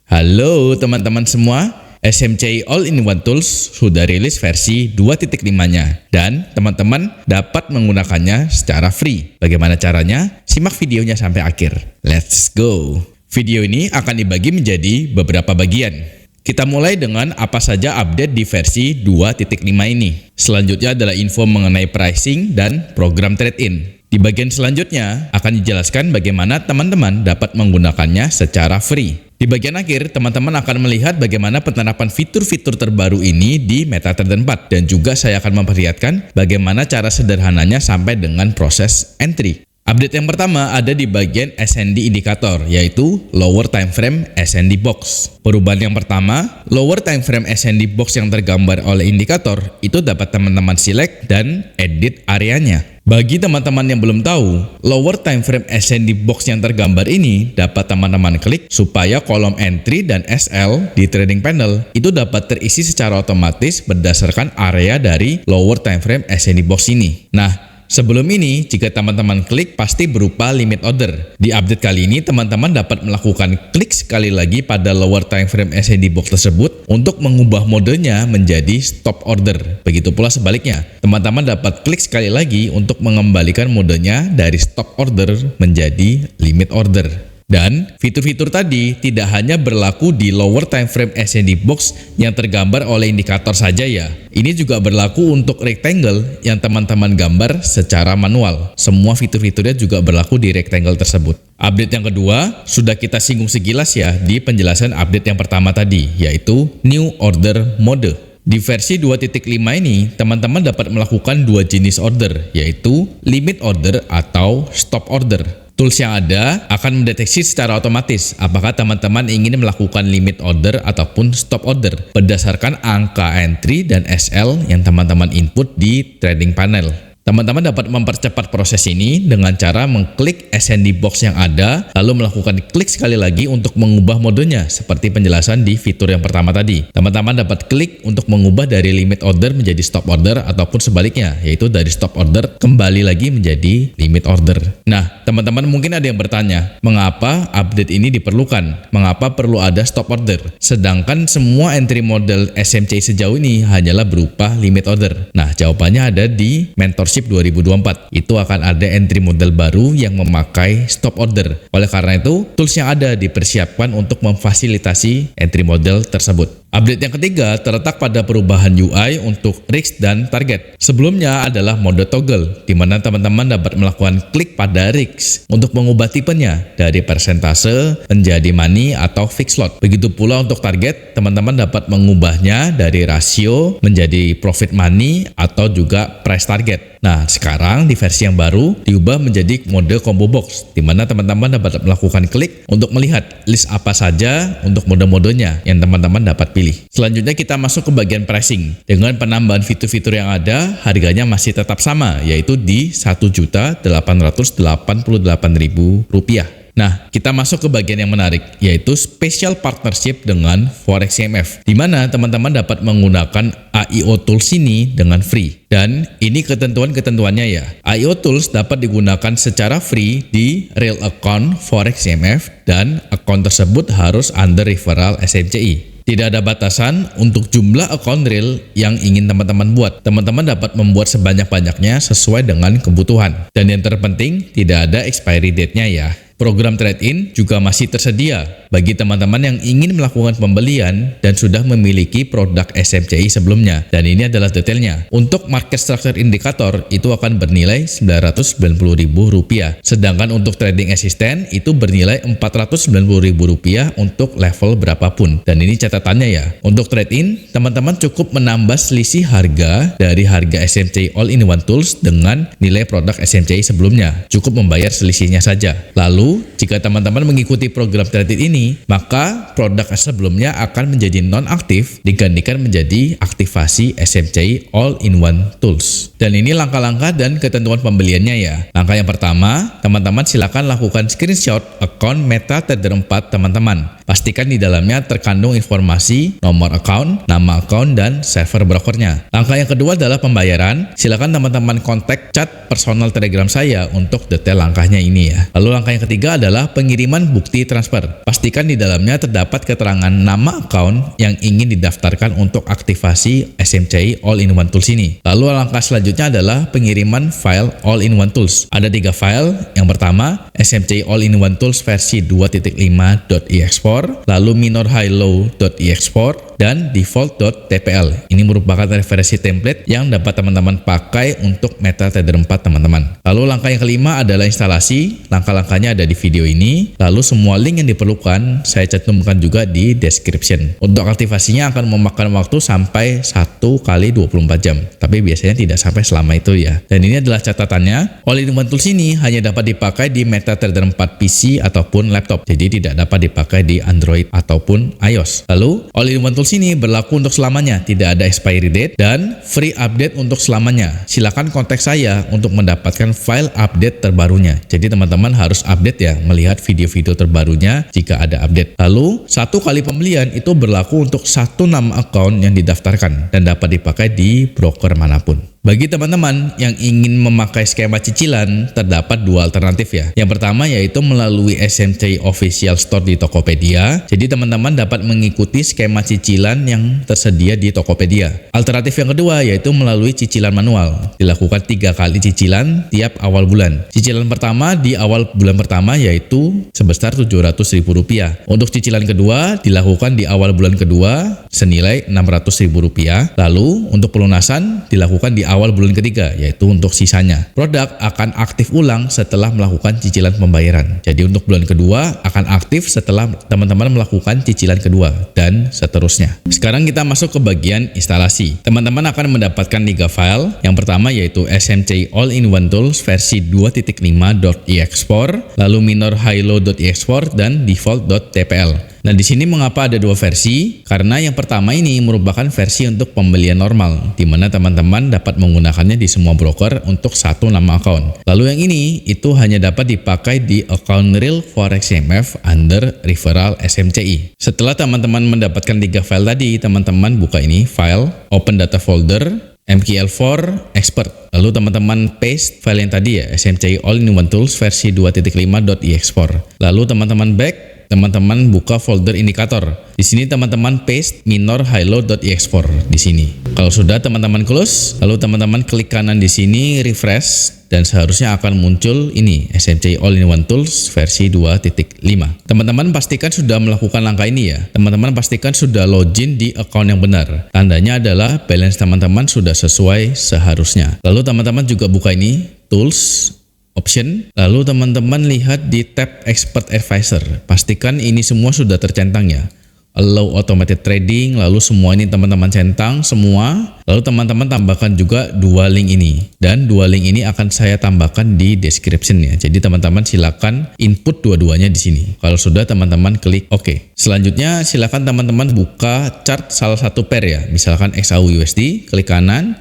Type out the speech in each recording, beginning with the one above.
Halo teman-teman semua, SMCI All-in-One Tools sudah rilis versi 2.5-nya dan teman-teman dapat menggunakannya secara free. Bagaimana caranya? Simak videonya sampai akhir. Let's go! Video ini akan dibagi menjadi beberapa bagian. Kita mulai dengan apa saja update di versi 2.5 ini. Selanjutnya adalah info mengenai pricing dan program trade-in. Di bagian selanjutnya akan dijelaskan bagaimana teman-teman dapat menggunakannya secara free. Di bagian akhir, teman-teman akan melihat bagaimana penerapan fitur-fitur terbaru ini di MetaTrader 4 dan juga saya akan memperlihatkan bagaimana cara sederhananya sampai dengan proses entry. Update yang pertama ada di bagian SND indikator, yaitu Lower Time Frame SND Box. Perubahan yang pertama, Lower Time Frame SND Box yang tergambar oleh indikator itu dapat teman-teman select dan edit areanya. Bagi teman-teman yang belum tahu, Lower Time Frame SND Box yang tergambar ini dapat teman-teman klik supaya kolom entry dan SL di trading panel itu dapat terisi secara otomatis berdasarkan area dari Lower Time Frame SND Box ini. Nah, sebelum ini, jika teman-teman klik pasti berupa limit order. Di update kali ini, teman-teman dapat melakukan klik sekali lagi pada lower time frame SND box tersebut untuk mengubah modenya menjadi stop order. Begitu pula sebaliknya, teman-teman dapat klik sekali lagi untuk mengembalikan modenya dari stop order menjadi limit order. Dan fitur-fitur tadi tidak hanya berlaku di lower time frame SND box yang tergambar oleh indikator saja ya. Ini juga berlaku untuk rectangle yang teman-teman gambar secara manual. Semua fitur-fiturnya juga berlaku di rectangle tersebut. Update yang kedua sudah kita singgung sekilas ya di penjelasan update yang pertama tadi, yaitu New Order Mode. Di versi 2.5 ini, teman-teman dapat melakukan dua jenis order, yaitu limit order atau stop order. Tools yang ada akan mendeteksi secara otomatis apakah teman-teman ingin melakukan limit order ataupun stop order berdasarkan angka entry dan SL yang teman-teman input di trading panel. Teman-teman dapat mempercepat proses ini dengan cara mengklik SND box yang ada, lalu melakukan klik sekali lagi untuk mengubah modenya seperti penjelasan di fitur yang pertama tadi. Teman-teman dapat klik untuk mengubah dari limit order menjadi stop order ataupun sebaliknya, yaitu dari stop order kembali lagi menjadi limit order. Nah, teman-teman mungkin ada yang bertanya, mengapa update ini diperlukan? Mengapa perlu ada stop order? Sedangkan semua entry model SMCI sejauh ini hanyalah berupa limit order. Nah, jawabannya ada di mentorship 2024. Itu akan ada entry model baru yang memakai stop order. Oleh karena itu, tools yang ada dipersiapkan untuk memfasilitasi entry model tersebut. Update yang ketiga terletak pada perubahan UI untuk risk dan target. Sebelumnya adalah mode toggle, di mana teman-teman dapat melakukan klik pada risk untuk mengubah tipenya dari persentase menjadi money atau fixed lot. Begitu pula untuk target, teman-teman dapat mengubahnya dari rasio menjadi profit money atau juga price target. Nah, sekarang di versi yang baru diubah menjadi mode combo box, di mana teman-teman dapat melakukan klik untuk melihat list apa saja untuk mode-modenya yang teman-teman dapat pilih. Selanjutnya kita masuk ke bagian pricing. Dengan penambahan fitur-fitur yang ada, harganya masih tetap sama, yaitu di Rp1.888.000. Nah, kita masuk ke bagian yang menarik, yaitu special partnership dengan Forex CMF, di mana teman-teman dapat menggunakan AIO Tools ini dengan free. Dan ini ketentuan-ketentuannya ya. AIO Tools dapat digunakan secara free di real account Forex CMF dan account tersebut harus under referral SMCI. Tidak ada batasan untuk jumlah account real yang ingin teman-teman buat. Teman-teman dapat membuat sebanyak-banyaknya sesuai dengan kebutuhan. Dan yang terpenting, tidak ada expiry date-nya ya. Program trade-in juga masih tersedia bagi teman-teman yang ingin melakukan pembelian dan sudah memiliki produk SMCI sebelumnya. Dan ini adalah detailnya. Untuk market structure indikator itu akan bernilai Rp990.000. Sedangkan untuk trading assistant itu bernilai Rp490.000 untuk level berapapun. Dan ini catatannya ya. Untuk trade-in, teman-teman cukup menambah selisih harga dari harga SMCI All-in-One Tools dengan nilai produk SMCI sebelumnya. Cukup membayar selisihnya saja. Lalu, jika teman-teman mengikuti program trade-in ini, maka produk sebelumnya akan menjadi non-aktif digantikan menjadi aktivasi SMCI All-in-One Tools. Dan ini langkah-langkah dan ketentuan pembeliannya ya. Langkah yang pertama, teman-teman silakan lakukan screenshot account MetaTrader 4 teman-teman. Pastikan di dalamnya terkandung informasi nomor account, nama account, dan server brokernya. Langkah yang kedua adalah pembayaran. Silakan teman-teman kontak chat personal Telegram saya untuk detail langkahnya ini ya. Lalu langkah yang ketiga ketiga adalah pengiriman bukti transfer. Pastikan di dalamnya terdapat keterangan nama account yang ingin didaftarkan untuk aktivasi SMCI All-in-One Tools ini. Lalu langkah selanjutnya adalah pengiriman file All-in-One Tools. Ada 3 file. Yang pertama, SMCI All-in-One Tools versi 2.5.export, lalu minorhighlow.export, dan default.tpl. Ini merupakan referensi template yang dapat teman-teman pakai untuk MetaTrader 4 teman-teman. Lalu langkah yang kelima adalah instalasi. Langkah-langkahnya ada di video ini. Lalu semua link yang diperlukan saya cantumkan juga di description. Untuk aktivasinya akan memakan waktu sampai 1 kali 24 jam. Tapi biasanya tidak sampai selama itu ya. Dan ini adalah catatannya. All-in-One Tools ini hanya dapat dipakai di MetaTrader 4 PC ataupun laptop. Jadi tidak dapat dipakai di Android ataupun iOS. Lalu All-in-One Tools ini berlaku untuk selamanya, tidak ada expiry date dan free update untuk selamanya. Silakan kontak saya untuk mendapatkan file update terbarunya. Jadi teman-teman harus update ya, melihat video-video terbarunya jika ada update. Lalu 1 kali pembelian itu berlaku untuk 1 nama account yang didaftarkan dan dapat dipakai di broker manapun. Bagi teman-teman yang ingin memakai skema cicilan, terdapat 2 alternatif ya. Yang pertama yaitu melalui SMCI Official Store di Tokopedia. Jadi teman-teman dapat mengikuti skema cicilan yang tersedia di Tokopedia. Alternatif yang kedua yaitu melalui cicilan manual. Dilakukan 3 kali cicilan tiap awal bulan. Cicilan pertama di awal bulan pertama yaitu sebesar Rp700.000. Untuk cicilan kedua dilakukan di awal bulan kedua senilai Rp600.000. Lalu untuk pelunasan dilakukan di awal bulan ketiga, yaitu untuk sisanya. Produk akan aktif ulang setelah melakukan cicilan pembayaran. Jadi untuk bulan kedua akan aktif setelah teman-teman melakukan cicilan kedua dan seterusnya. Sekarang kita masuk ke bagian instalasi. Teman-teman akan mendapatkan 3 file. Yang pertama yaitu SMCI All-in-One Tools versi 2.5.export, lalu minorhighlow.export dan default.tpl. Nah, di sini mengapa ada 2 versi? Karena yang pertama ini merupakan versi untuk pembelian normal, di mana teman-teman dapat menggunakannya di semua broker untuk 1 nama account. Lalu yang ini itu hanya dapat dipakai di account real Forex CMF under referral SMCI. Setelah teman-teman mendapatkan 3 file tadi, teman-teman buka ini file, open data folder, MQL4 expert. Lalu teman-teman paste file yang tadi ya, SMCI All-in-One Tools versi 2.5.export. Lalu teman-teman back, teman-teman buka folder indikator. Di sini teman-teman paste minorhighlow.export di sini. Kalau sudah teman-teman close, lalu teman-teman klik kanan di sini refresh dan seharusnya akan muncul ini SMCI All-in-One Tools versi 2.5. Teman-teman pastikan sudah melakukan langkah ini ya. Teman-teman pastikan sudah login di account yang benar. Tandanya adalah balance teman-teman sudah sesuai seharusnya. Lalu teman-teman juga buka ini tools option, lalu teman-teman lihat di tab expert advisor. Pastikan ini semua sudah tercentang ya. Allow automated trading, lalu semua ini teman-teman centang semua. Lalu teman-teman tambahkan juga 2 link ini, dan 2 link ini akan saya tambahkan di description ya. Jadi teman-teman silakan input dua-duanya di sini. Kalau sudah teman-teman klik OK. Selanjutnya silakan teman-teman buka chart salah satu pair ya. Misalkan XAU USD, klik kanan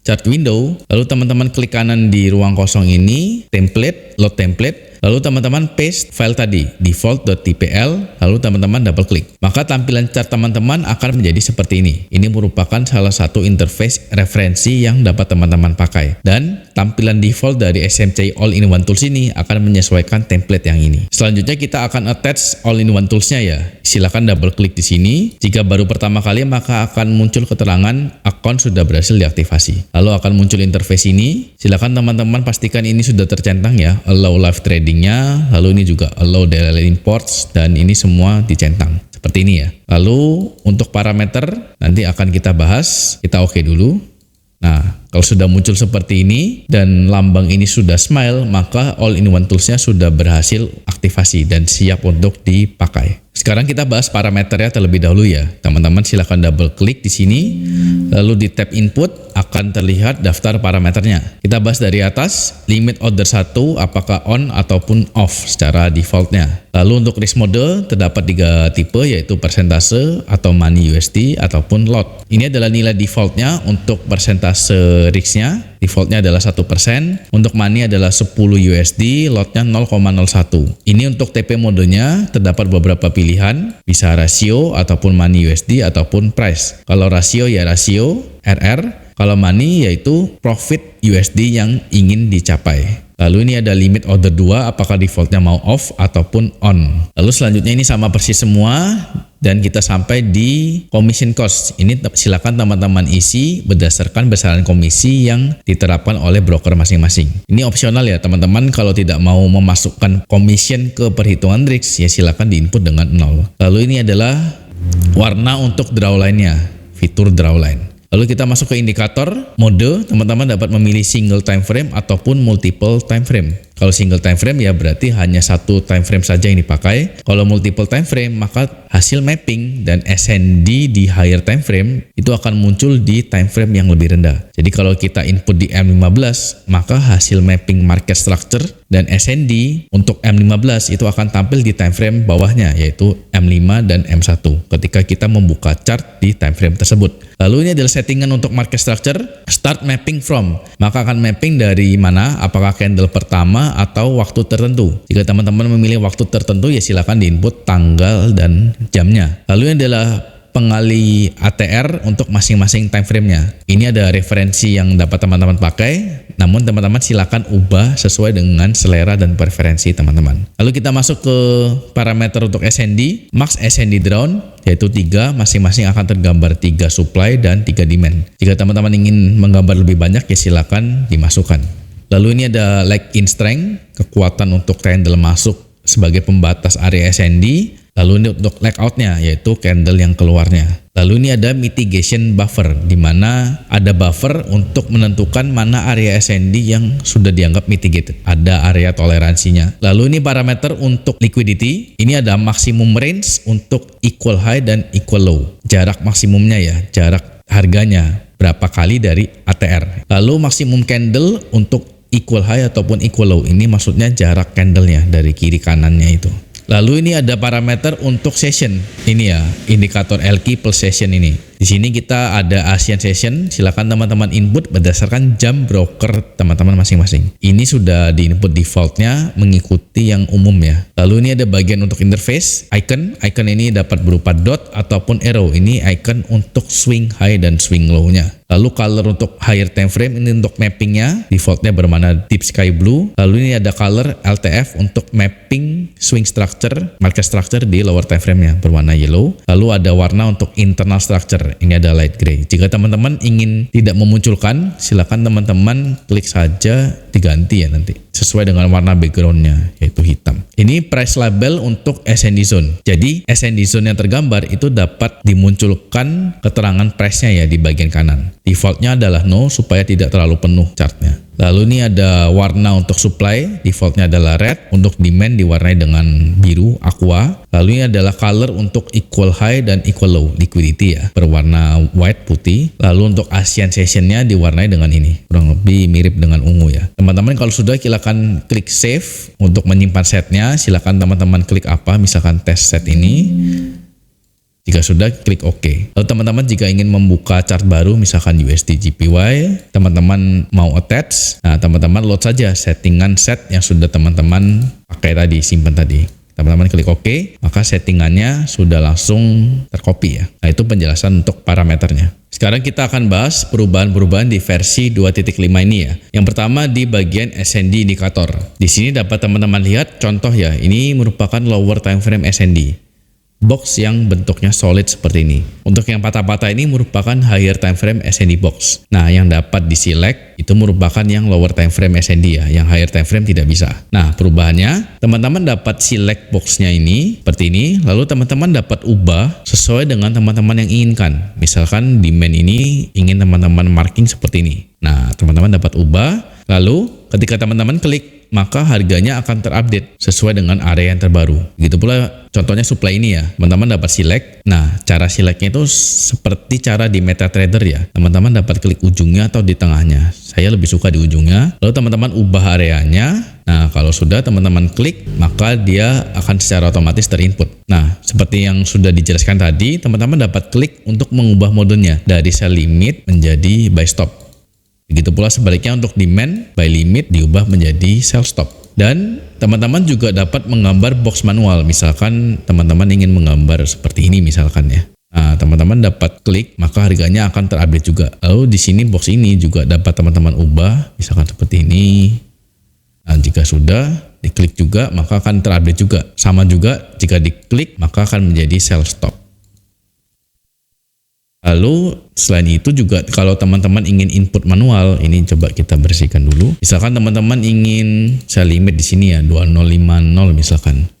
chart window, lalu teman-teman klik kanan di ruang kosong ini template, load template. Lalu teman-teman paste file tadi default.tpl, lalu teman-teman double klik. Maka tampilan chart teman-teman akan menjadi seperti ini. Ini merupakan salah satu interface referensi yang dapat teman-teman pakai. Dan tampilan default dari SMCI All-in-One Tools ini akan menyesuaikan template yang ini. Selanjutnya kita akan attach All-in-One Tools-nya ya. Silakan double klik di sini. Jika baru pertama kali maka akan muncul keterangan akun sudah berhasil diaktifasi. Lalu akan muncul interface ini. Silakan teman-teman pastikan ini sudah tercentang ya. Allow live tradingnya, lalu ini juga allow daily imports, dan ini semua dicentang seperti ini ya. Lalu untuk parameter nanti akan kita bahas, kita oke dulu. Nah, kalau sudah muncul seperti ini dan lambang ini sudah smile, maka All-in-One Tools-nya sudah berhasil aktivasi dan siap untuk dipakai. Sekarang kita bahas parameternya terlebih dahulu ya. Teman-teman silahkan double klik di sini, lalu di tab input akan terlihat daftar parameternya. Kita bahas dari atas, limit order 1 apakah on ataupun off secara defaultnya. Lalu untuk risk mode terdapat 3 tipe, yaitu persentase atau money USD ataupun lot. Ini adalah nilai defaultnya. Untuk persentase risknya defaultnya adalah 1%, untuk money adalah 10 USD, lotnya 0,01. Ini untuk TP modenya terdapat beberapa pilihan, bisa rasio ataupun money USD ataupun price. Kalau rasio ya rasio RR, kalau money yaitu profit USD yang ingin dicapai. Lalu ini ada limit order 2, apakah defaultnya mau off ataupun on. Lalu selanjutnya ini sama persis semua dan kita sampai di commission cost. Ini silakan teman-teman isi berdasarkan besaran komisi yang diterapkan oleh broker masing-masing. Ini opsional ya teman-teman, kalau tidak mau memasukkan commission ke perhitungan RIX ya silakan diinput dengan 0. Lalu ini adalah warna untuk draw line-nya, fitur draw line. Lalu kita masuk ke indikator mode, teman-teman dapat memilih single time frame ataupun multiple time frame. Kalau single time frame ya berarti hanya satu time frame saja yang dipakai. Kalau multiple time frame maka hasil mapping dan SND di higher time frame itu akan muncul di time frame yang lebih rendah. Jadi kalau kita input di M15 maka hasil mapping market structure dan SND untuk M15 itu akan tampil di time frame bawahnya yaitu M5 dan M1 ketika kita membuka chart di time frame tersebut. Lalu ini adalah settingan untuk market structure, start mapping from, maka akan mapping dari mana, apakah candle pertama atau waktu tertentu. Jika teman-teman memilih waktu tertentu ya silakan diinput tanggal dan jamnya. Lalu ini adalah pengali ATR untuk masing-masing time frame-nya. Ini ada referensi yang dapat teman-teman pakai, namun teman-teman silakan ubah sesuai dengan selera dan preferensi teman-teman. Lalu kita masuk ke parameter untuk SND, max SND drawn yaitu 3, masing-masing akan tergambar 3 supply dan 3 demand. Jika teman-teman ingin menggambar lebih banyak ya silakan dimasukkan. Lalu ini ada leg in strength, kekuatan untuk candle masuk sebagai pembatas area SND. Lalu ini untuk leg out-nya yaitu candle yang keluarnya. Lalu ini ada mitigation buffer di mana ada buffer untuk menentukan mana area SND yang sudah dianggap mitigated. Ada area toleransinya. Lalu ini parameter untuk liquidity. Ini ada maximum range untuk equal high dan equal low. Jarak maksimumnya ya, jarak harganya berapa kali dari ATR. Lalu maksimum candle untuk equal high ataupun equal low. Ini maksudnya jarak candlenya dari kiri kanannya itu. Lalu ini ada parameter untuk session. Ini ya, indikator LQ plus session ini. Di sini kita ada Asian session. Silakan teman-teman input berdasarkan jam broker teman-teman masing-masing. Ini sudah di-input defaultnya mengikuti yang umum ya. Lalu ini ada bagian untuk interface, icon. Icon ini dapat berupa dot ataupun arrow. Ini icon untuk swing high dan swing low-nya. Lalu color untuk higher time frame ini untuk mappingnya, defaultnya berwarna deep sky blue. Lalu ini ada color LTF untuk mapping swing structure, market structure di lower time frame-nya berwarna yellow. Lalu ada warna untuk internal structure, ini ada light gray. Jika teman-teman ingin tidak memunculkan, silakan teman-teman klik saja diganti ya nanti sesuai dengan warna background-nya yaitu hitam. Ini price label untuk SND zone. Jadi SND zone yang tergambar itu dapat dimunculkan keterangan price-nya ya di bagian kanan. Defaultnya adalah no supaya tidak terlalu penuh chartnya. Lalu ini ada warna untuk supply, defaultnya adalah red, untuk demand diwarnai dengan biru, aqua. Lalu ini adalah color untuk equal high dan equal low, liquidity ya, berwarna white putih. Lalu untuk Asian sessionnya diwarnai dengan ini, kurang lebih mirip dengan ungu ya. Teman-teman kalau sudah silakan klik save untuk menyimpan setnya, silakan teman-teman klik apa, misalkan test set ini. Jika sudah, klik OK. Lalu teman-teman jika ingin membuka chart baru, misalkan USD JPY, teman-teman mau attach, nah teman-teman load saja settingan set yang sudah teman-teman pakai tadi, simpan tadi. Teman-teman klik OK, maka settingannya sudah langsung tercopy ya. Nah itu penjelasan untuk parameternya. Sekarang kita akan bahas perubahan-perubahan di versi 2.5 ini ya. Yang pertama di bagian SND indikator. Di sini dapat teman-teman lihat contoh ya, ini merupakan lower time frame SND. Box yang bentuknya solid seperti ini. Untuk yang patah-patah ini merupakan higher time frame SND box. Nah, yang dapat di select itu merupakan yang lower time frame SND ya, yang higher time frame tidak bisa. Nah, perubahannya teman-teman dapat select boxnya ini seperti ini, lalu teman-teman dapat ubah sesuai dengan teman-teman yang inginkan. Misalkan demand ini ingin teman-teman marking seperti ini. Nah, teman-teman dapat ubah, lalu ketika teman-teman klik maka harganya akan terupdate sesuai dengan area yang terbaru. Begitu pula contohnya supply ini ya, teman-teman dapat select. Nah, cara selectnya itu seperti cara di MetaTrader ya. Teman-teman dapat klik ujungnya atau di tengahnya. Saya lebih suka di ujungnya. Lalu teman-teman ubah areanya. Nah, kalau sudah teman-teman klik, maka dia akan secara otomatis terinput. Nah, seperti yang sudah dijelaskan tadi, teman-teman dapat klik untuk mengubah modenya dari sell limit menjadi buy stop. Begitu pula sebaliknya untuk demand, buy limit diubah menjadi sell stop. Dan teman-teman juga dapat menggambar box manual. Misalkan teman-teman ingin menggambar seperti ini misalkan ya. Nah, teman-teman dapat klik, maka harganya akan terupdate juga. Lalu di sini box ini juga dapat teman-teman ubah, misalkan seperti ini. Nah, jika sudah diklik juga maka akan terupdate juga. Sama juga jika diklik maka akan menjadi sell stop. Lalu selain itu juga kalau teman-teman ingin input manual, ini coba kita bersihkan dulu. Misalkan teman-teman ingin sell limit di sini ya 2050 misalkan.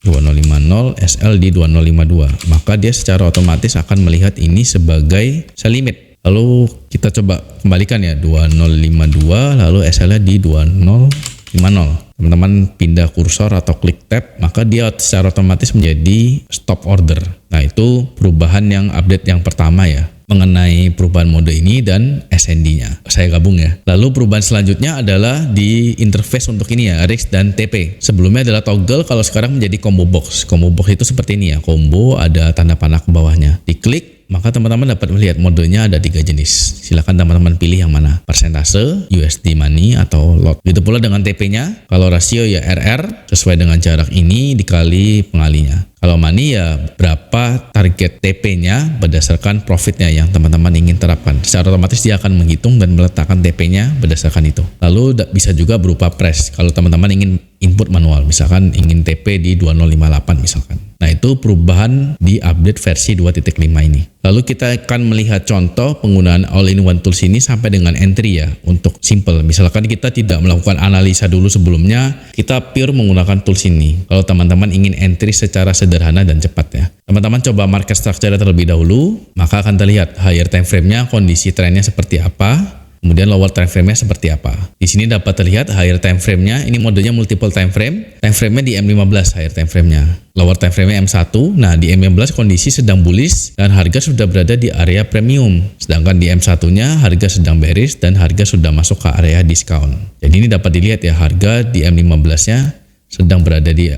2050 SL di 2052, maka dia secara otomatis akan melihat ini sebagai sell limit. Lalu kita coba kembalikan ya 2052 lalu SL-nya di 2050. Teman-teman pindah kursor atau klik tab, maka dia secara otomatis menjadi stop order. Nah, itu perubahan yang update yang pertama ya, mengenai perubahan mode ini dan SND-nya. Saya gabung ya. Lalu perubahan selanjutnya adalah di interface untuk ini ya, RIX dan TP. Sebelumnya adalah toggle, kalau sekarang menjadi combo box. Combo box itu seperti ini ya, combo ada tanda panah ke bawahnya. Diklik, maka teman-teman dapat melihat modenya ada 3 jenis. Silakan teman-teman pilih yang mana, persentase, USD money atau lot. Begitu pula dengan TP-nya, kalau rasio ya RR sesuai dengan jarak ini dikali pengalinya. Kalau money ya berapa target TP-nya berdasarkan profitnya yang teman-teman ingin terapkan. Secara otomatis dia akan menghitung dan meletakkan TP-nya berdasarkan itu. Lalu bisa juga berupa press kalau teman-teman ingin input manual, misalkan ingin TP di 2058 misalkan. Nah, itu perubahan di update versi 2.5 ini. Lalu kita akan melihat contoh penggunaan all-in-one tools ini sampai dengan entry ya, untuk simple. Misalkan kita tidak melakukan analisa dulu sebelumnya, kita pure menggunakan tools ini. Kalau teman-teman ingin entry secara sederhana dan cepat ya. Teman-teman coba market structure terlebih dahulu, maka akan terlihat higher time frame-nya, kondisi trennya seperti apa. Kemudian lower time frame-nya seperti apa. Di sini dapat terlihat higher time frame-nya, ini modenya multiple time frame. Time frame-nya di M15 higher time frame-nya. Lower time frame-nya M1. Nah, di M15 kondisi sedang bullish dan harga sudah berada di area premium. Sedangkan di M1-nya harga sedang bearish dan harga sudah masuk ke area discount. Jadi ini dapat dilihat ya, harga di M15-nya sedang berada di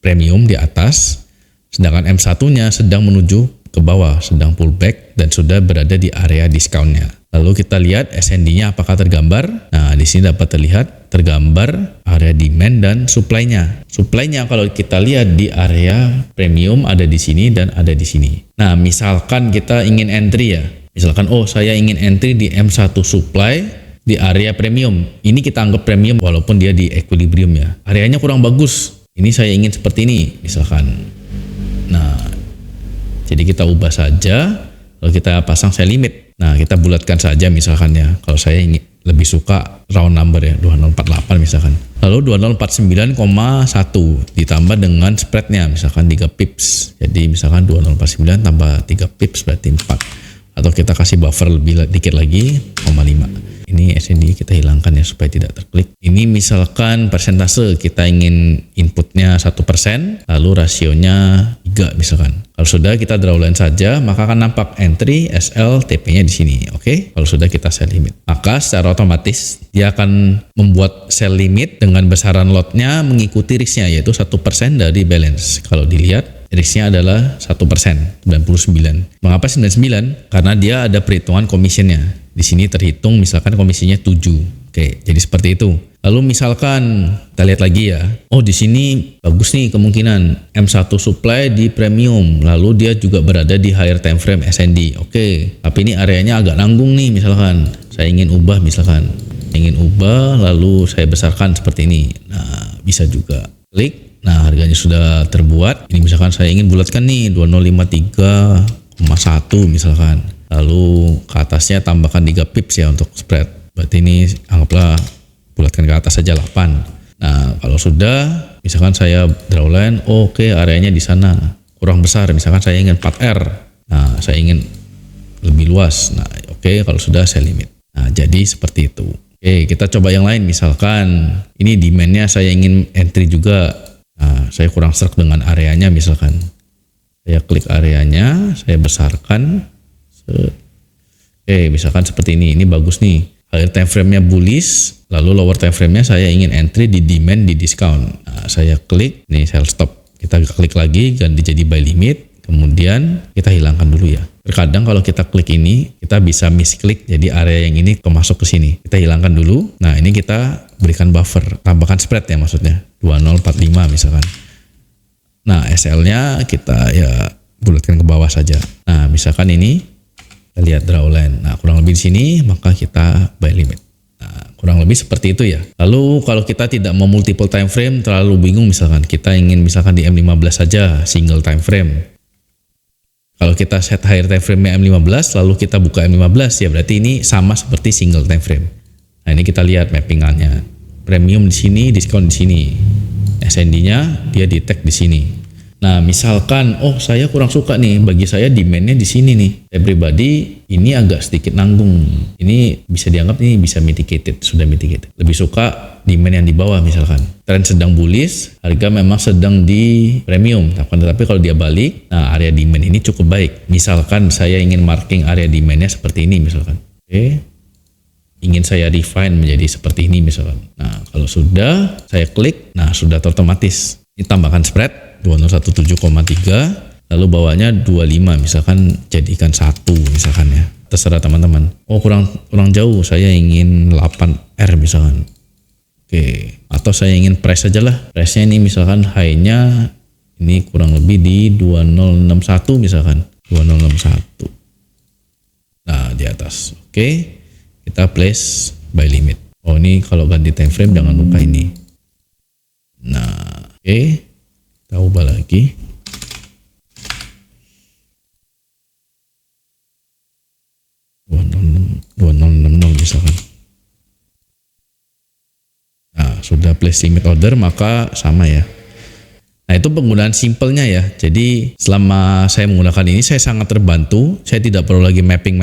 premium di atas. Sedangkan M1-nya sedang menuju ke bawah, sedang pullback dan sudah berada di area discount-nya. Lalu kita lihat SND-nya apakah tergambar. Nah, di sini dapat terlihat tergambar area demand dan supply-nya. Supply-nya kalau kita lihat di area premium ada di sini dan ada di sini. Nah, misalkan kita ingin entry ya. Misalkan saya ingin entry di M1 supply di area premium. Ini kita anggap premium walaupun dia di equilibrium ya. Areanya kurang bagus. Ini saya ingin seperti ini misalkan. Nah, jadi kita ubah saja, lalu kita pasang sell limit. Nah, kita bulatkan saja misalkan ya. Kalau saya ingin lebih suka round number ya, 2048 misalkan. Lalu 2049,1 ditambah dengan spreadnya misalkan 3 pips. Jadi misalkan 2049 tambah 3 pips berarti 4. Atau kita kasih buffer lebih dikit lagi, 0,5. Ini SND kita hilangkan ya supaya tidak terklik. Ini misalkan persentase, kita ingin inputnya 1%, lalu rasionya 3 misalkan. Kalau sudah kita drawline saja, maka akan nampak entry, SL, TP-nya di sini. Oke? Kalau sudah kita sell limit. Maka secara otomatis dia akan membuat sell limit dengan besaran lotnya mengikuti risknya, yaitu 1% dari balance. Kalau dilihat, risknya adalah 1%, 99. Mengapa 99? Karena dia ada perhitungan commissionnya. Di sini terhitung misalkan komisinya 7. Oke, jadi seperti itu. Lalu misalkan kita lihat lagi ya. Di sini bagus nih kemungkinan M1 supply di premium. Lalu dia juga berada di higher time frame SND. Oke, tapi ini areanya agak nanggung nih misalkan. Saya ingin ubah misalkan. Ingin ubah lalu saya besarkan seperti ini. Nah, bisa juga. Klik. Nah, harganya sudah terbuat. Ini misalkan saya ingin bulatkan nih 2053,1 misalkan. Lalu ke atasnya tambahkan 3 pips ya untuk spread. Berarti ini anggaplah bulatkan ke atas saja 8. Nah, kalau sudah misalkan saya drawline, oke, areanya di sana kurang besar. Misalkan saya ingin 4R. Nah, saya ingin lebih luas. Nah, oke, kalau sudah saya limit. Nah, jadi seperti itu. Oke, kita coba yang lain. Misalkan ini demand-nya saya ingin entry juga. Nah, saya kurang serak dengan areanya misalkan. Saya klik areanya, saya besarkan. Misalkan seperti ini bagus nih. Higher time frame-nya bullish, lalu lower time frame-nya saya ingin entry di demand di discount. Nah, saya klik, nih sell stop. Kita klik lagi, ganti jadi buy limit, kemudian kita hilangkan dulu ya. Terkadang kalau kita klik ini, kita bisa misklik, jadi area yang ini masuk ke sini. Kita hilangkan dulu. Nah, ini kita berikan buffer, tambahkan spread ya maksudnya, 2045 misalkan. Nah, SL-nya kita ya bulatkan ke bawah saja. Nah, misalkan ini kita lihat drawline. Nah, kurang lebih di sini maka kita buy limit. Nah, kurang lebih seperti itu ya. Lalu kalau kita tidak mau multiple time frame, terlalu bingung misalkan kita ingin misalkan di M15 saja single time frame. Kalau kita set higher time frame-nya M15 lalu kita buka M15 ya berarti ini sama seperti single time frame. Nah, ini kita lihat mappingannya. Premium di sini, diskon di sini. SND-nya dia di tag di sini. Nah, misalkan saya kurang suka nih, bagi saya demand-nya di sini nih. Saya pribadi ini agak sedikit nanggung. Ini bisa dianggap ini bisa mitigated, sudah mitigated. Lebih suka demand yang di bawah misalkan. Tren sedang bullish, harga memang sedang di premium. Tapi kalau dia balik, nah area demand ini cukup baik. Misalkan saya ingin marking area demand-nya seperti ini misalkan. Oke. Ingin saya refine menjadi seperti ini misalkan. Nah, kalau sudah saya klik, nah sudah otomatis. Ini tambahkan spread 217,3 lalu bawahnya 25 misalkan jadikan 1 misalkan ya. Terserah teman-teman. Kurang jauh, saya ingin 8R misalkan. Oke, atau saya ingin price aja lah. Price-nya ini misalkan high-nya ini kurang lebih di 2061 misalkan. 2061. Nah, di atas. Oke. Kita place buy limit. Ini kalau ganti time frame jangan lupa ini. Nah, oke. Kita ubah lagi. 2060 misalkan. Nah, sudah place limit order maka sama ya. Nah, itu penggunaan simpelnya ya. Jadi selama saya menggunakan ini saya sangat terbantu. Saya tidak perlu lagi mapping.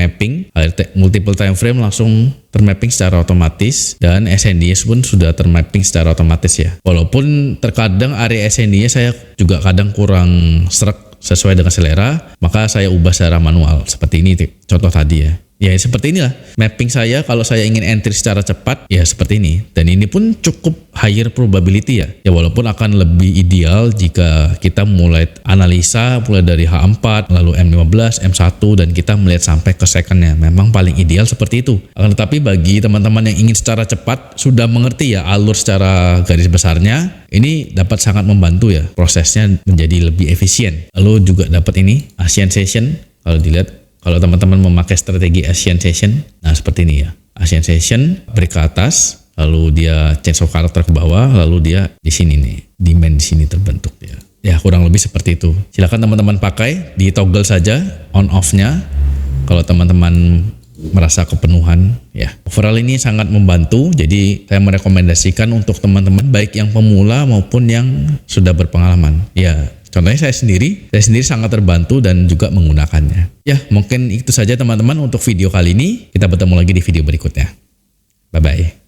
Multiple time frame langsung termapping secara otomatis dan SND-nya pun sudah termapping secara otomatis ya. Walaupun terkadang area SND-nya saya juga kadang kurang serak sesuai dengan selera, maka saya ubah secara manual seperti ini contoh tadi ya. Ya seperti inilah mapping saya kalau saya ingin entry secara cepat ya seperti ini, dan ini pun cukup higher probability ya. Ya walaupun akan lebih ideal jika kita mulai analisa mulai dari H4 lalu M15, M1 dan kita melihat sampai ke secondnya. Memang paling ideal seperti itu. Akan tetapi bagi teman-teman yang ingin secara cepat sudah mengerti ya alur secara garis besarnya, ini dapat sangat membantu ya prosesnya menjadi lebih efisien. Lalu juga dapat ini Asian Session kalau dilihat. Kalau teman-teman memakai strategi Asian Session, nah seperti ini ya. Asian Session break ke atas, lalu dia change of character ke bawah, lalu dia di sini nih, demand di sini terbentuk ya. Ya kurang lebih seperti itu. Silakan teman-teman pakai, di toggle saja on off-nya. Kalau teman-teman merasa kepenuhan ya. Overall ini sangat membantu, jadi saya merekomendasikan untuk teman-teman baik yang pemula maupun yang sudah berpengalaman. Ya. Contohnya saya sendiri sangat terbantu dan juga menggunakannya. Ya, mungkin itu saja teman-teman untuk video kali ini. Kita bertemu lagi di video berikutnya. Bye-bye.